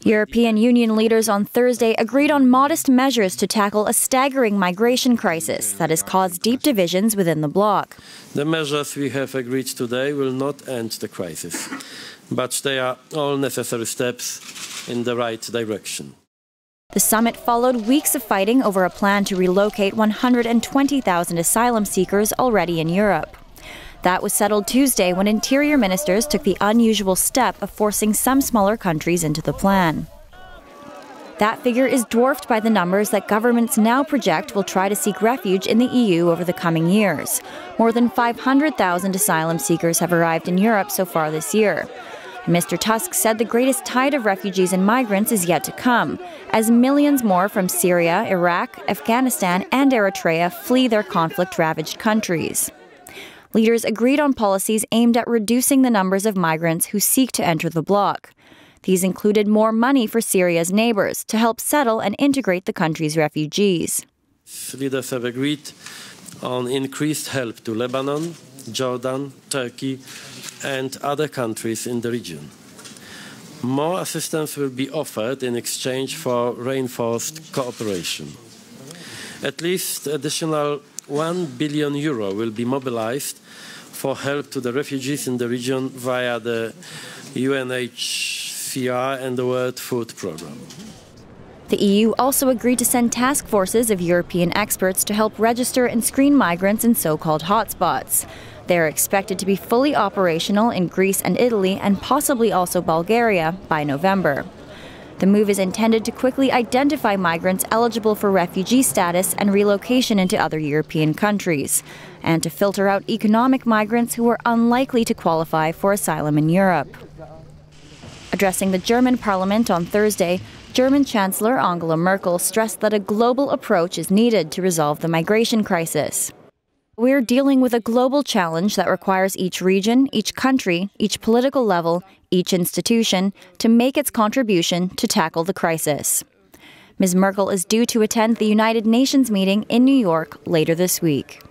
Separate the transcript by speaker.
Speaker 1: European Union leaders on Thursday agreed on modest measures to tackle a staggering migration crisis that has caused deep divisions within the bloc.
Speaker 2: The measures we have agreed today will not end the crisis, but they are all necessary steps in the right direction.
Speaker 1: The summit followed weeks of fighting over a plan to relocate 120,000 asylum seekers already in Europe. That was settled Tuesday when interior ministers took the unusual step of forcing some smaller countries into the plan. That figure is dwarfed by the numbers that governments now project will try to seek refuge in the EU over the coming years. More than 500,000 asylum seekers have arrived in Europe so far this year. Mr. Tusk said the greatest tide of refugees and migrants is yet to come, as millions more from Syria, Iraq, Afghanistan, and Eritrea flee their conflict-ravaged countries. Leaders agreed on policies aimed at reducing the numbers of migrants who seek to enter the bloc. These included more money for Syria's neighbors to help settle and integrate the country's refugees.
Speaker 2: Leaders have agreed on increased help to Lebanon, Jordan, Turkey, and other countries in the region. More assistance will be offered in exchange for reinforced cooperation. At least additional €1 billion will be mobilized for help to the refugees in the region via the UNHCR and the World Food Programme.
Speaker 1: The EU also agreed to send task forces of European experts to help register and screen migrants in so-called hotspots. They are expected to be fully operational in Greece and Italy and possibly also Bulgaria by November. The move is intended to quickly identify migrants eligible for refugee status and relocation into other European countries, and to filter out economic migrants who are unlikely to qualify for asylum in Europe. Addressing the German parliament on Thursday, German Chancellor Angela Merkel stressed that a global approach is needed to resolve the migration crisis. We're dealing with a global challenge that requires each region, each country, each political level, each institution to make its contribution to tackle the crisis. Ms. Merkel is due to attend the United Nations meeting in New York later this week.